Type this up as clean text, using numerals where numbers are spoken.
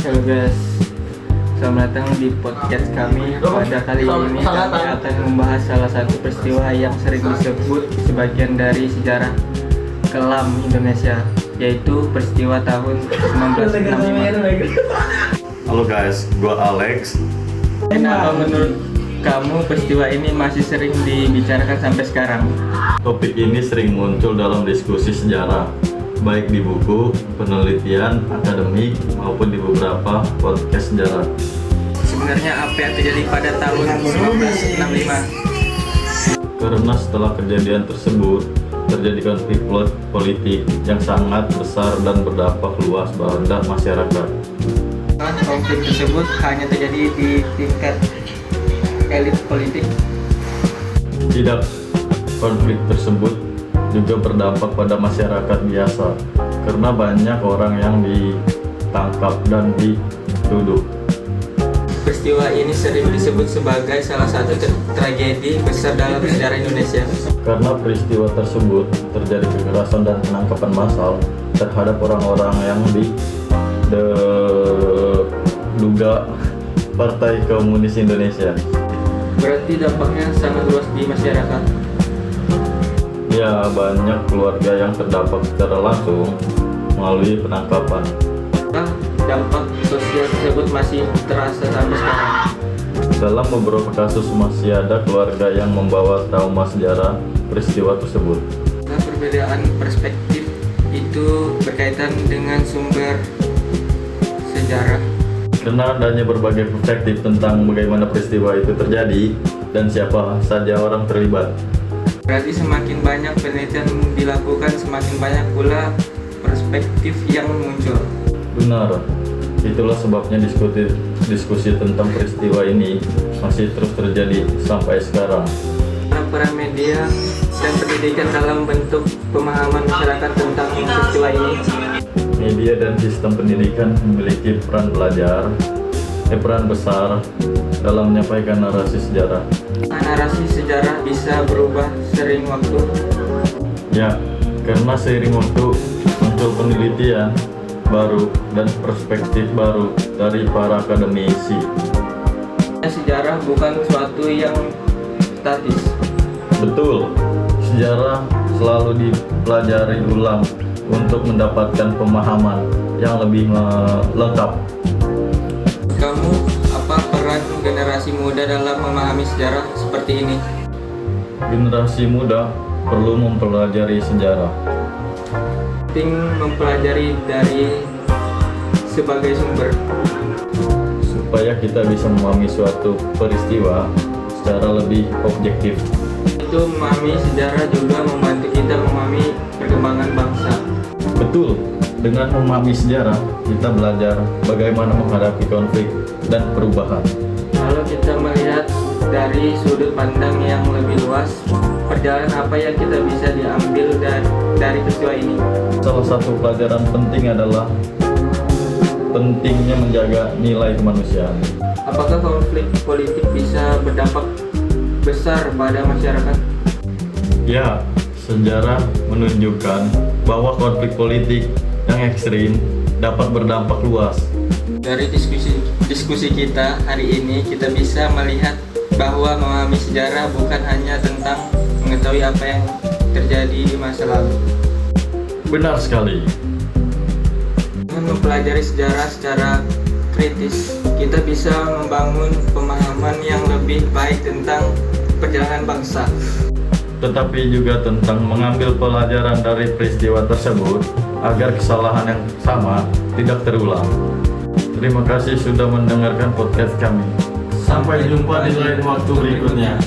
Halo guys, selamat datang di podcast kami. Pada kali ini kami akan membahas salah satu peristiwa yang sering disebut sebagian dari sejarah kelam Indonesia, yaitu peristiwa tahun 1965. Halo guys, gua Alex. Kenapa menurut kamu peristiwa ini masih sering dibicarakan sampai sekarang? Topik ini sering muncul dalam diskusi sejarah, baik di buku, penelitian, akademik, maupun di beberapa podcast sejarah. Sebenarnya apa yang terjadi pada tahun 1965? Karena setelah kejadian tersebut, terjadi konflik politik yang sangat besar dan berdampak luas pada masyarakat. Konflik tersebut hanya terjadi di tingkat elit politik. Tidak, konflik tersebut juga berdampak pada masyarakat biasa, karena banyak orang yang ditangkap dan dituduh. Peristiwa ini sering disebut sebagai salah satu tragedi besar dalam sejarah Indonesia. Karena peristiwa tersebut terjadi kekerasan dan penangkapan massal terhadap orang-orang yang diduga Partai Komunis Indonesia. Berarti dampaknya sangat luas di masyarakat. Ya, banyak keluarga yang terdampak secara langsung melalui penangkapan. Dampak sosial tersebut masih terasa sampai sekarang. Dalam beberapa kasus masih ada keluarga yang membawa trauma sejarah peristiwa tersebut. Perbedaan perspektif itu berkaitan dengan sumber sejarah. Karena adanya berbagai perspektif tentang bagaimana peristiwa itu terjadi dan siapa saja orang terlibat. Berarti semakin banyak penelitian dilakukan, semakin banyak pula perspektif yang muncul. Benar, itulah sebabnya diskusi tentang peristiwa ini masih terus terjadi sampai sekarang. Peran media dan pendidikan dalam bentuk pemahaman masyarakat tentang peristiwa ini. Media dan sistem pendidikan memiliki peran besar dalam menyampaikan narasi sejarah. Narasi sejarah bisa berubah sering waktu. Ya, karena seiring waktu muncul penelitian baru dan perspektif baru dari para akademisi. Sejarah bukan sesuatu yang statis. Betul, sejarah selalu dipelajari ulang untuk mendapatkan pemahaman yang lebih lengkap. Kamu, apa peran generasi muda dalam memahami sejarah seperti ini? Generasi muda perlu mempelajari sejarah. Penting mempelajari dari sebagai sumber Supaya kita bisa memahami suatu peristiwa secara lebih objektif. itu memahami sejarah juga membantu kita memahami perkembangan bangsa. Betul, dengan memahami sejarah, kita belajar bagaimana menghadapi konflik dan perubahan. Kalau kita melihat dari sudut pandang yang lebih luas, perjalanan apa yang kita bisa diambil dari peristiwa ini? Salah satu pelajaran penting adalah pentingnya menjaga nilai kemanusiaan. Apakah konflik politik bisa berdampak besar pada masyarakat? Ya, sejarah menunjukkan bahwa konflik politik yang ekstrim dapat berdampak luas. Dari diskusi kita hari ini, kita bisa melihat bahwa memahami sejarah bukan hanya tentang mengetahui apa yang terjadi di masa lalu. Benar sekali. Dengan mempelajari sejarah secara kritis, kita bisa membangun pemahaman yang lebih baik tentang perjalanan bangsa. Tetapi juga tentang mengambil pelajaran dari peristiwa tersebut agar kesalahan yang sama tidak terulang. Terima kasih sudah mendengarkan podcast kami. Sampai jumpa di lain waktu berikutnya.